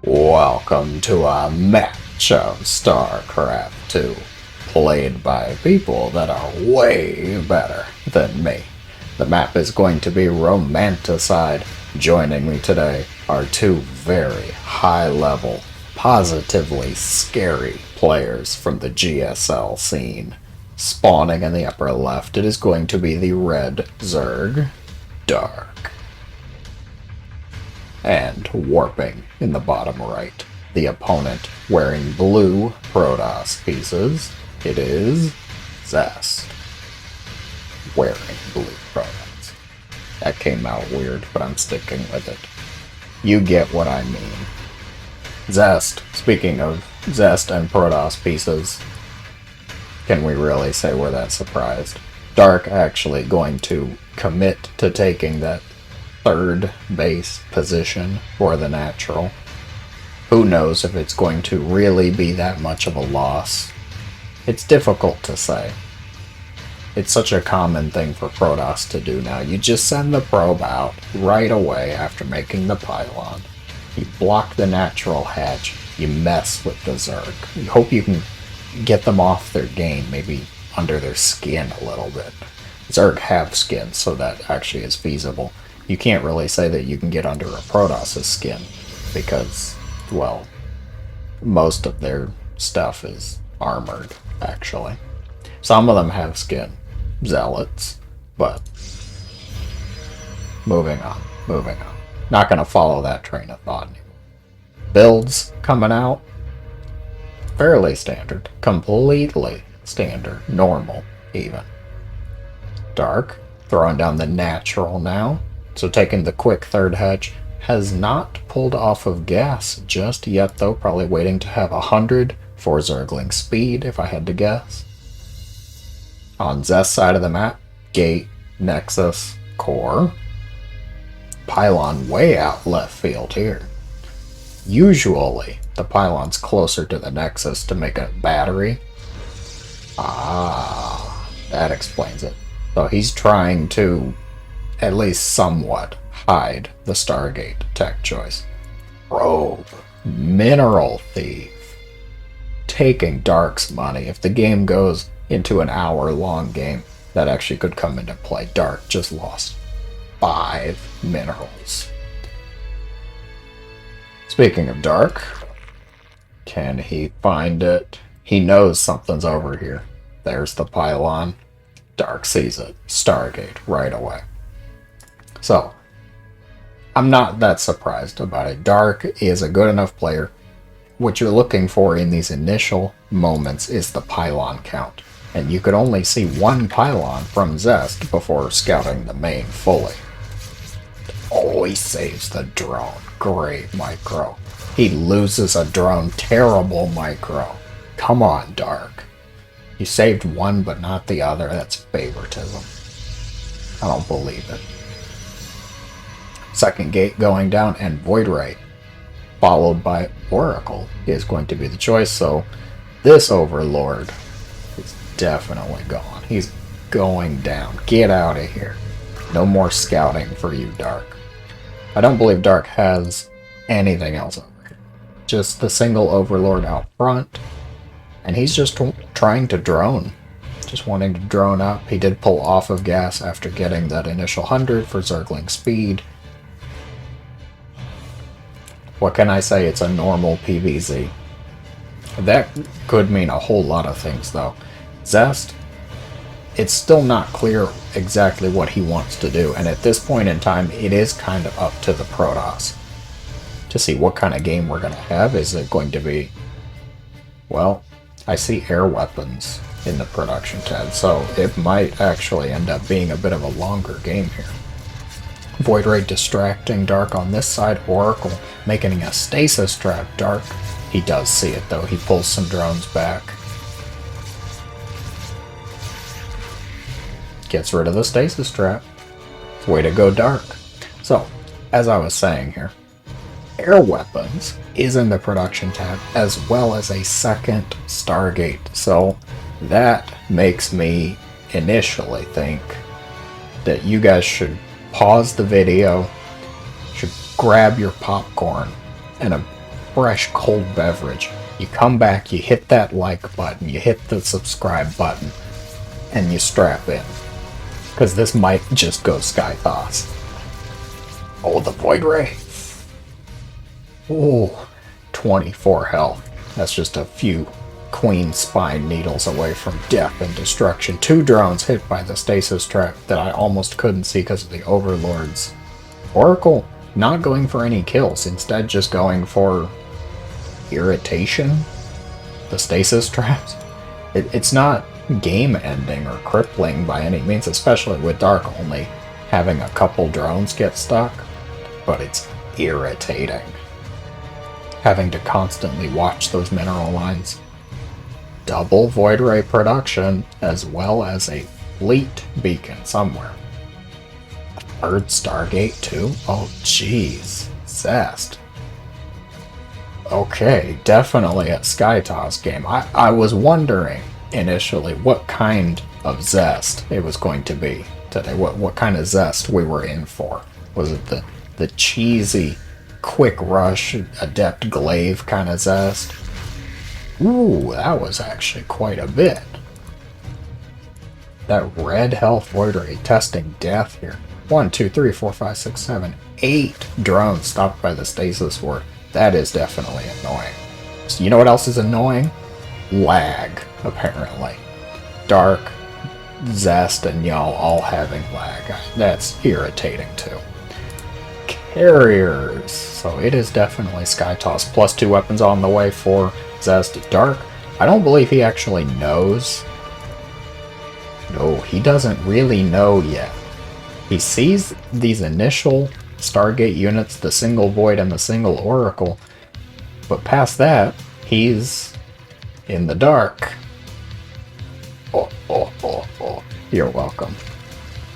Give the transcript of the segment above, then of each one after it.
Welcome to a match of Starcraft 2, played by people that are way better than me. The map is going to be Romanticide. Joining me today are two very high-level, positively scary players from the GSL scene. Spawning in the upper left, it is going to be the red Zerg, Dark. And warping in the bottom right, the opponent wearing blue Protoss pieces, it is Zest wearing blue Protoss. That came out weird, but I'm sticking with it. You get what I mean. Zest, speaking of Zest and Protoss pieces, can we really say we're that surprised? Dark actually going to commit to taking that third base position for the natural. Who knows if it's going to really be that much of a loss? It's difficult to say. It's such a common thing for Protoss to do now. You just send the probe out right away after making the pylon. You block the natural hatch. You mess with the Zerg. You hope you can get them off their game, maybe under their skin a little bit. Zerg have skin, so that actually is feasible. You can't really say that you can get under a Protoss' skin because, well, most of their stuff is armored, actually. Some of them have skin, zealots, but moving on. Not going to follow that train of thought anymore. Builds coming out, fairly standard, completely standard, normal even. Dark, throwing down the natural now. So taking the quick third hatch, has not pulled off of gas just yet though, probably waiting to have 100 for Zergling speed if I had to guess. On Zest's side of the map, gate, nexus, core. Pylon way out left field here. Usually the pylon's closer to the nexus to make a battery. That explains it. So he's trying to at least somewhat hide the Stargate tech choice. Probe, mineral thief, taking Dark's money. If the game goes into an hour-long game, that actually could come into play. Dark just lost 5 minerals. Speaking of Dark, can he find it? He knows something's over here. There's the pylon. Dark sees it. Stargate right away. So, I'm not that surprised about it. Dark is a good enough player. What you're looking for in these initial moments is the pylon count. And you could only see one pylon from Zest before scouting the main fully. Oh, he saves the drone. Great micro. He loses a drone. Terrible micro. Come on, Dark. You saved one but not the other. That's favoritism. I don't believe it. Second gate going down, and Void Ray, followed by Oracle, is going to be the choice. So this Overlord is definitely gone. He's going down. Get out of here. No more scouting for you, Dark. I don't believe Dark has anything else over here. Just the single Overlord out front, and he's just trying to drone. Just wanting to drone up. He did pull off of gas after getting that initial 100 for Zergling speed. What can I say? It's a normal PvZ. That could mean a whole lot of things, though. Zest, it's still not clear exactly what he wants to do, and at this point in time, it is kind of up to the Protoss to see what kind of game we're going to have. Is it going to be, well, I see air weapons in the production tab, so it might actually end up being a bit of a longer game here. Void Ray distracting Dark on this side. Oracle making a stasis trap. Dark, he does see it though. He pulls some drones back. Gets rid of the stasis trap. Way to go, Dark. So, as I was saying here, air weapons is in the production tab as well as a second Stargate. So that makes me initially think that you guys should pause the video, should grab your popcorn and a fresh cold beverage. You come back, you hit that like button, you hit the subscribe button, and you strap in. Because this might just go sky toss. Oh, the Void Ray. Oh, 24 health. That's just a few Queen Spine needles away from death and destruction. 2 drones hit by the stasis trap that I almost couldn't see because of the Overlords. Oracle not going for any kills, instead just going for irritation. The stasis traps. It's not game ending or crippling by any means, especially with Dark only having a couple drones get stuck, but it's irritating. Having to constantly watch those mineral lines. Double Void Ray production, as well as a fleet beacon somewhere. A 3rd Stargate too? Oh jeez. Zest. Okay, definitely a SkyToss game. I was wondering initially what kind of Zest it was going to be today. What kind of Zest we were in for. Was it the cheesy, quick rush, adept glaive kind of Zest? Ooh, that was actually quite a bit. That red health Void Ray testing death here. 1, 2, 3, 4, 5, 6, 7, 8 drones stopped by the stasis ward. That is definitely annoying. So you know what else is annoying? Lag, apparently. Dark, Zest, and y'all all having lag. That's irritating too. Carriers. So it is definitely SkyToss. +2 weapons on the way for Zest. Dark. I don't believe he actually knows. No, he doesn't really know yet. He sees these initial Stargate units, the single Void and the single Oracle, but past that, he's in the dark. Oh. You're welcome.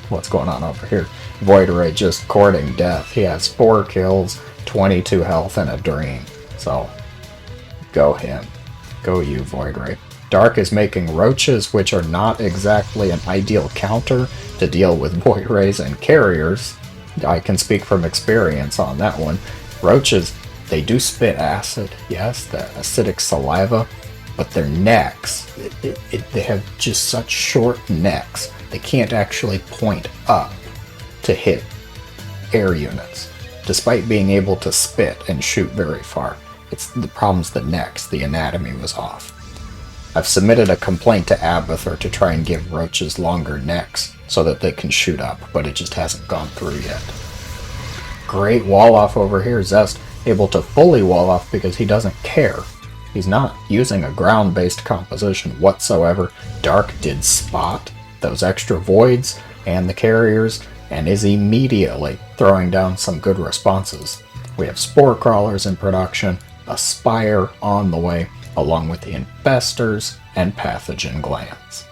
What's going on over here? Void Ray just courting death. He has 4 kills, 22 health, and a dream. So, go him. Go you, Void Ray. Dark is making roaches, which are not exactly an ideal counter to deal with Void Rays and carriers. I can speak from experience on that one. Roaches, they do spit acid, yes, the acidic saliva, but their necks, they have just such short necks, they can't actually point up to hit air units, despite being able to spit and shoot very far. It's the problem's the necks, the anatomy was off. I've submitted a complaint to Abathur to try and give roaches longer necks so that they can shoot up, but it just hasn't gone through yet. Great wall off over here. Zest able to fully wall off because he doesn't care. He's not using a ground-based composition whatsoever. Dark did spot those extra voids and the carriers and is immediately throwing down some good responses. We have spore crawlers in production, a spire on the way, along with the infestors and pathogen glands.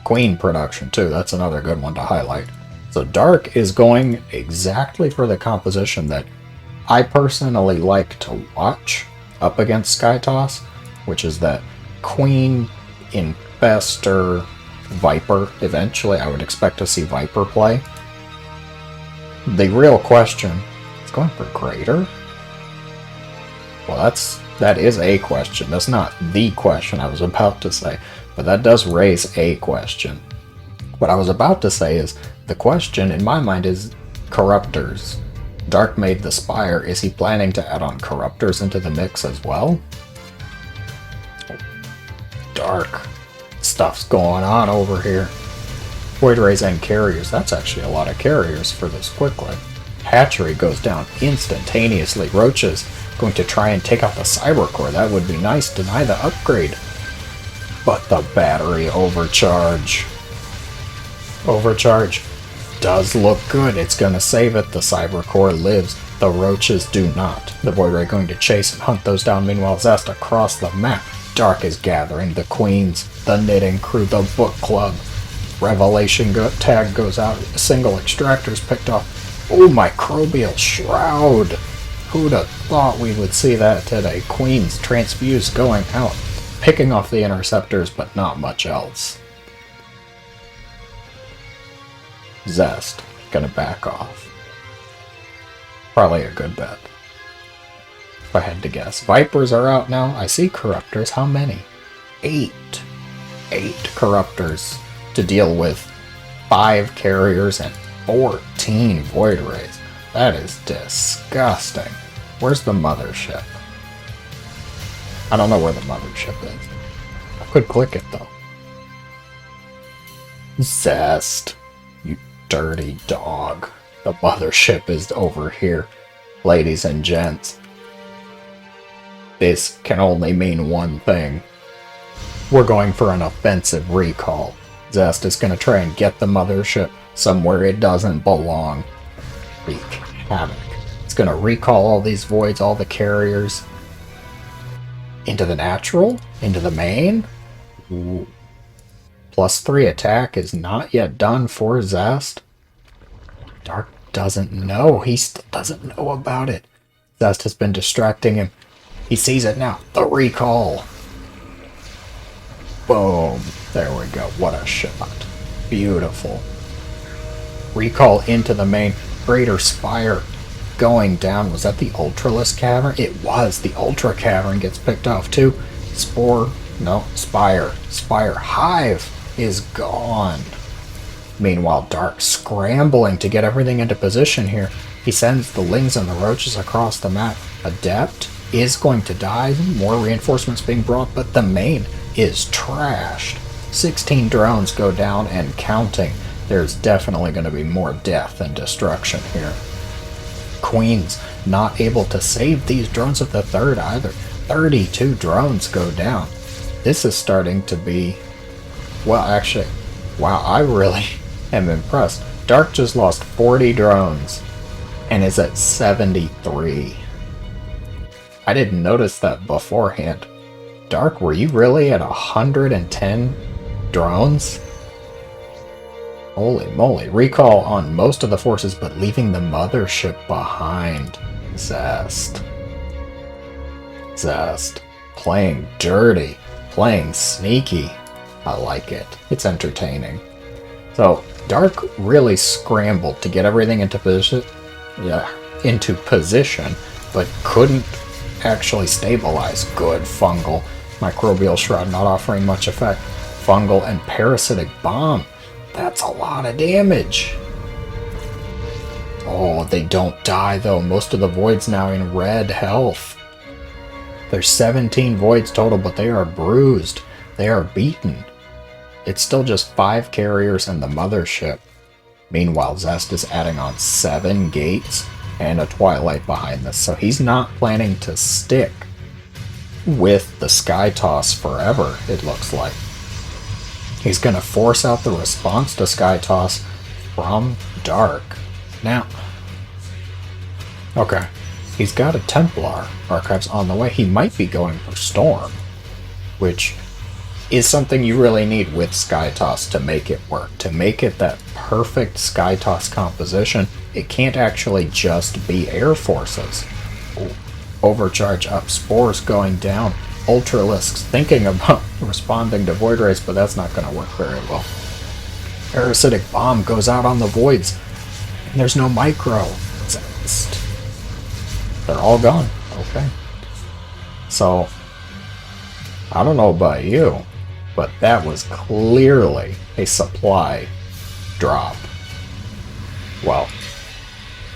Queen production too, that's another good one to highlight. So Dark is going exactly for the composition that I personally like to watch up against SkyToss, which is that Queen, Infestor, Viper. Eventually I would expect to see Viper play. The real question is going for Greater? Well, that is a question. That's not the question I was about to say, but that does raise a question. What I was about to say is, the question in my mind is Corruptors. Dark made the Spire. Is he planning to add on Corruptors into the mix as well? Dark stuff's going on over here. Void Rays and carriers. That's actually a lot of carriers for this quickly. Hatchery goes down instantaneously. Roaches going to try and take out the Cyber Core. That would be nice. Deny the upgrade. But the battery overcharge. Overcharge does look good. It's going to save it. The Cyber Core lives. The Roaches do not. The Void Ray going to chase and hunt those down. Meanwhile, Zest across the map. Dark is gathering the Queens, the Knitting Crew, the Book Club. Revelation tag goes out. A single extractor's picked off. Oh, Microbial Shroud. Who'd have thought we would see that today? Queens transfused going out. Picking off the interceptors, but not much else. Zest gonna back off. Probably a good bet. if I had to guess. Vipers are out now. I see Corruptors. How many? 8. 8 Corruptors to deal with 5 carriers and 14 Void Rays. That is disgusting. Where's the mothership? I don't know where the mothership is. I could click it though. Zest, you dirty dog. The mothership is over here. Ladies and gents, this can only mean one thing. We're going for an offensive recall. Zest is going to try and get the mothership somewhere it doesn't belong. Wreak havoc. It's going to recall all these voids, all the carriers. Into the natural? Into the main? Ooh. +3 attack is not yet done for Zest. Dark doesn't know. He still doesn't know about it. Zest has been distracting him. He sees it now. The recall. Boom. There we go. What a shot. Beautiful. Recall into the main. Greater Spire going down. Was that the Ultralisk Cavern? It was. The Ultra Cavern gets picked off too. Spore. No. Spire. Spire. Hive is gone. Meanwhile, Dark scrambling to get everything into position here. He sends the Lings and the Roaches across the map. Adept is going to die. More reinforcements being brought, but the main is trashed. 16 drones go down and counting. There's definitely going to be more death and destruction here. Queens not able to save these drones of the third either. 32 drones go down. This is starting to be... Well, actually, wow, I really am impressed. Dark just lost 40 drones and is at 73. I didn't notice that beforehand. Dark, were you really at 110 drones? Holy moly. Recall on most of the forces, but leaving the mothership behind. Zest. Zest. Playing dirty. Playing sneaky. I like it. It's entertaining. So, Dark really scrambled to get everything into position. Yeah, into position, but couldn't actually stabilize. Good fungal. Microbial Shroud not offering much effect. Fungal and Parasitic Bomb. That's a lot of damage. Oh, they don't die though. Most of the voids now in red health. There's 17 voids total, but they are bruised. They are beaten. It's still just 5 carriers and the mothership. Meanwhile, Zest is adding on 7 gates and a Twilight behind this, so he's not planning to stick with the Sky Toss forever, it looks like. He's going to force out the response to Sky Toss from Dark. Now, okay, he's got a Templar Archives on the way. He might be going for Storm, which is something you really need with Sky Toss to make it work. To make it that perfect Sky Toss composition, it can't actually just be Air Forces. Ooh. Overcharge up, Spores going down, Ultralisks thinking about responding to Void Rays, but that's not going to work very well. Parasitic Bomb goes out on the Voids, and there's no micro. Zest. They're all gone. Okay. So, I don't know about you, but that was clearly a supply drop. Well,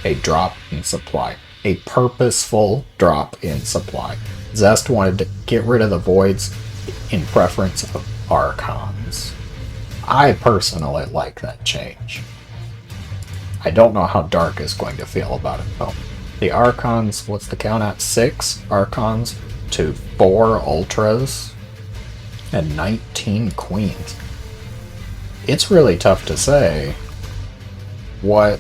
a drop in supply. A purposeful drop in supply. Zest wanted to get rid of the voids in preference of Archons. I personally like that change. I don't know how Dark is going to feel about it though. The Archons, what's the count at? 6 Archons to 4 Ultras and 19 Queens. It's really tough to say what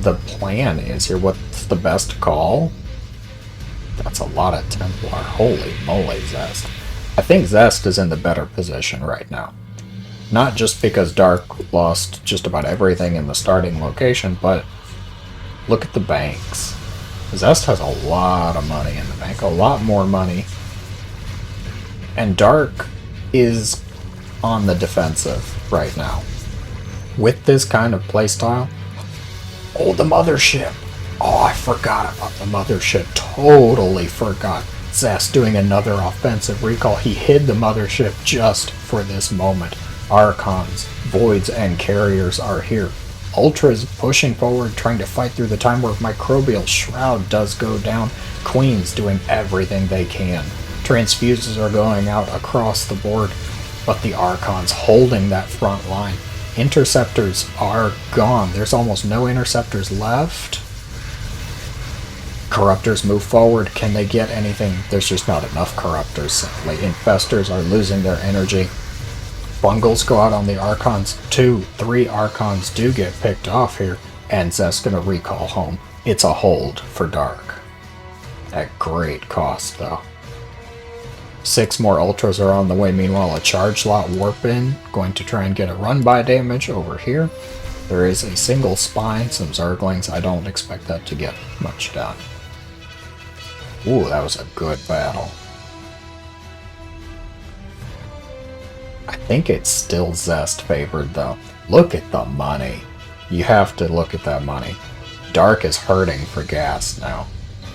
the plan is here. What's the best call? That's a lot of Templar. Holy moly, Zest. I think Zest is in the better position right now. Not just because Dark lost just about everything in the starting location, but look at the banks. Zest has a lot of money in the bank, a lot more money. And Dark is on the defensive right now. With this kind of playstyle, oh, the mothership! Oh, I forgot about the mothership. Totally forgot. Zest doing another offensive recall. He hid the mothership just for this moment. Archons, Voids, and Carriers are here. Ultras pushing forward, trying to fight through the time warp. Microbial Shroud does go down. Queens doing everything they can. Transfuses are going out across the board, but the Archons holding that front line. Interceptors are gone. There's almost no interceptors left. Corruptors move forward. Can they get anything? There's just not enough Corruptors, simply. Infestors are losing their energy. Bungles go out on the Archons. 2, 3 Archons do get picked off here, and Zest's gonna recall home. It's a hold for Dark. At great cost, though. 6 more Ultras are on the way. Meanwhile, a charge lot warp in, going to try and get a run-by damage over here. There is a single spine, some Zerglings. I don't expect that to get much done. Ooh, that was a good battle. I think it's still Zest favored, though. Look at the money. You have to look at that money. Dark is hurting for gas now.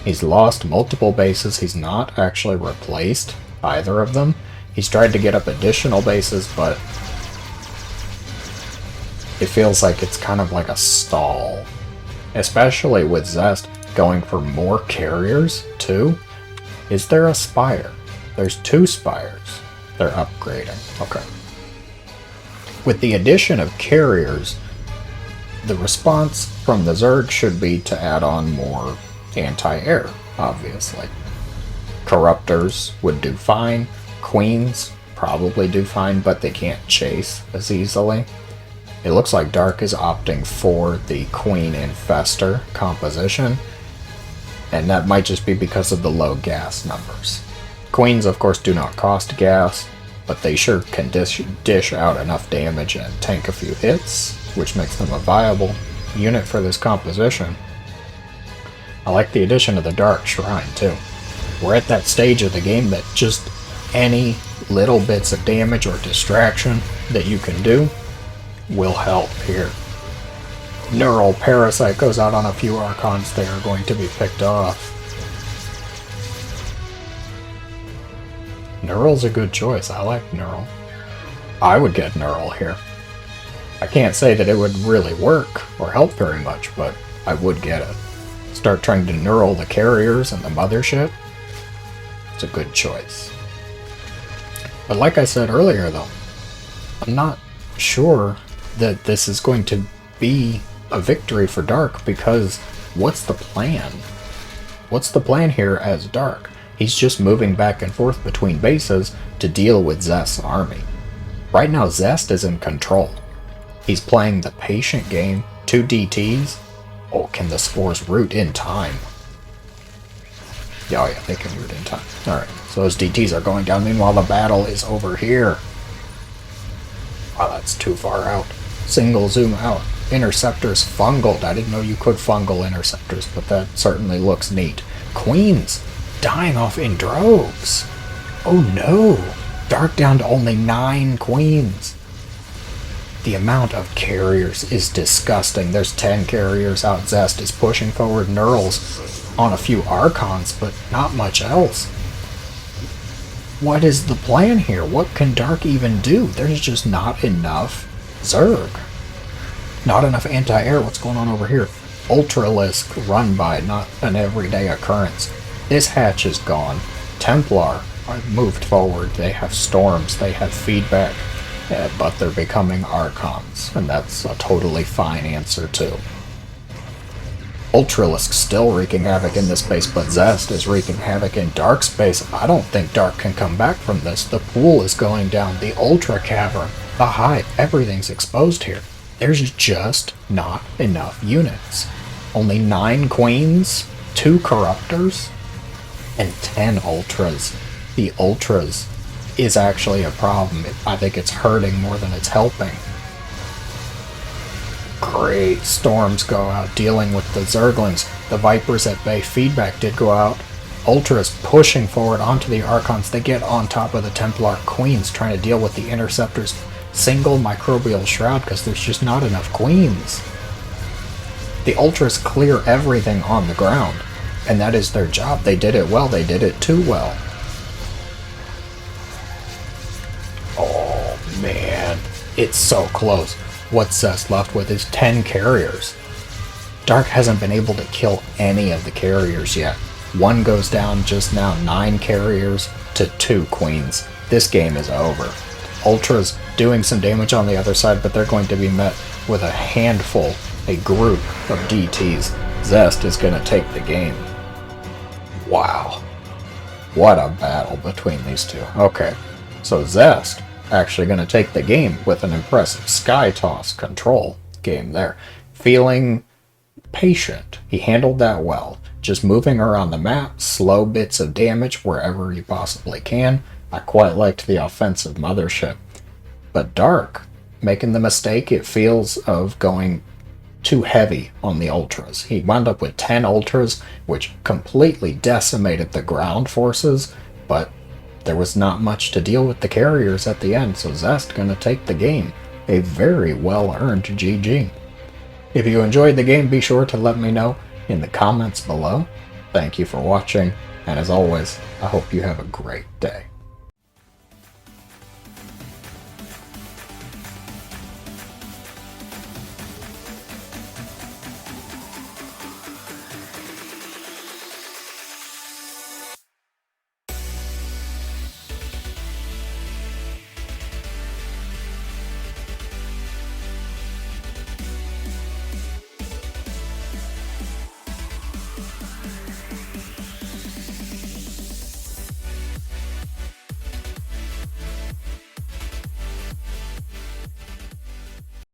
He's lost multiple bases. He's not actually replaced either of them. He's tried to get up additional bases, but it feels like it's kind of like a stall. Especially with Zest going for more carriers, too. Is there a spire? There's 2 spires. They're upgrading. Okay. With the addition of carriers, the response from the Zerg should be to add on more anti-air, obviously. Corruptors would do fine. Queens probably do fine, but they can't chase as easily. It looks like Dark is opting for the Queen Infestor composition, and that might just be because of the low gas numbers. Queens, of course, do not cost gas, but they sure can dish out enough damage and tank a few hits, which makes them a viable unit for this composition. I like the addition of the Dark Shrine, too. We're at that stage of the game that just any little bits of damage or distraction that you can do will help here. Neural Parasite goes out on a few Archons. They are going to be picked off. Neural's a good choice. I like Neural. I would get Neural here. I can't say that it would really work or help very much, but I would get it. Start trying to Neural the carriers and the mothership. It's a good choice. But like I said earlier, though, I'm not sure that this is going to be a victory for Dark, because what's the plan? What's the plan here as Dark? He's just moving back and forth between bases to deal with Zest's army. Right now, Zest is in control. He's playing the patient game. 2 DTs. Oh, can the spores root in time? Oh yeah, they can root in time. Alright, so those DTs are going down. Meanwhile, the battle is over here. Wow, that's too far out. Single zoom out. Interceptors fungled. I didn't know you could fungal interceptors, but that certainly looks neat. Queens dying off in droves. Oh no! Dark down to only 9 queens. The amount of carriers is disgusting. There's 10 carriers out. Zest is pushing forward. Neurals on a few Archons, but not much else. What is the plan here? What can Dark even do? There's just not enough Zerg. Not enough anti-air. What's going on over here? Ultralisk run by, not an everyday occurrence. This hatch is gone. Templar are moved forward. They have storms. They have feedback. But they're becoming Archons, and that's a totally fine answer too. Ultralisk still wreaking havoc in this space, but Zest is wreaking havoc in Dark space. I don't think Dark can come back from this. The pool is going down. The Ultra Cavern, the Hive, everything's exposed here. There's just not enough units. Only 9 Queens, 2 Corruptors, and 10 Ultras. The Ultras is actually a problem. I think it's hurting more than it's helping. Great storms go out dealing with the Zerglings. The Vipers at bay. Feedback did go out. Ultras pushing forward onto the Archons. They get on top of the Templar Queens trying to deal with the Interceptors. Single Microbial Shroud because there's just not enough Queens. The Ultras clear everything on the ground, and that is their job. They did it well. They did it too well. Oh, man. It's so close. What Zest left with is 10 carriers. Dark hasn't been able to kill any of the carriers yet. One goes down just now, 9 carriers to 2 queens. This game is over. Ultras doing some damage on the other side, but they're going to be met with a handful, a group of DTs. Zest is going to take the game. Wow. What a battle between these two. Okay, so Zest actually going to take the game with an impressive Sky Toss control game there. Feeling patient. He handled that well. Just moving around the map, slow bits of damage wherever he possibly can. I quite liked the offensive mothership. But Dark, making the mistake, it feels, of going too heavy on the Ultras. He wound up with 10 Ultras, which completely decimated the ground forces, but there was not much to deal with the carriers at the end, so Zest gonna take the game. A very well-earned GG. If you enjoyed the game, be sure to let me know in the comments below. Thank you for watching, and as always, I hope you have a great day.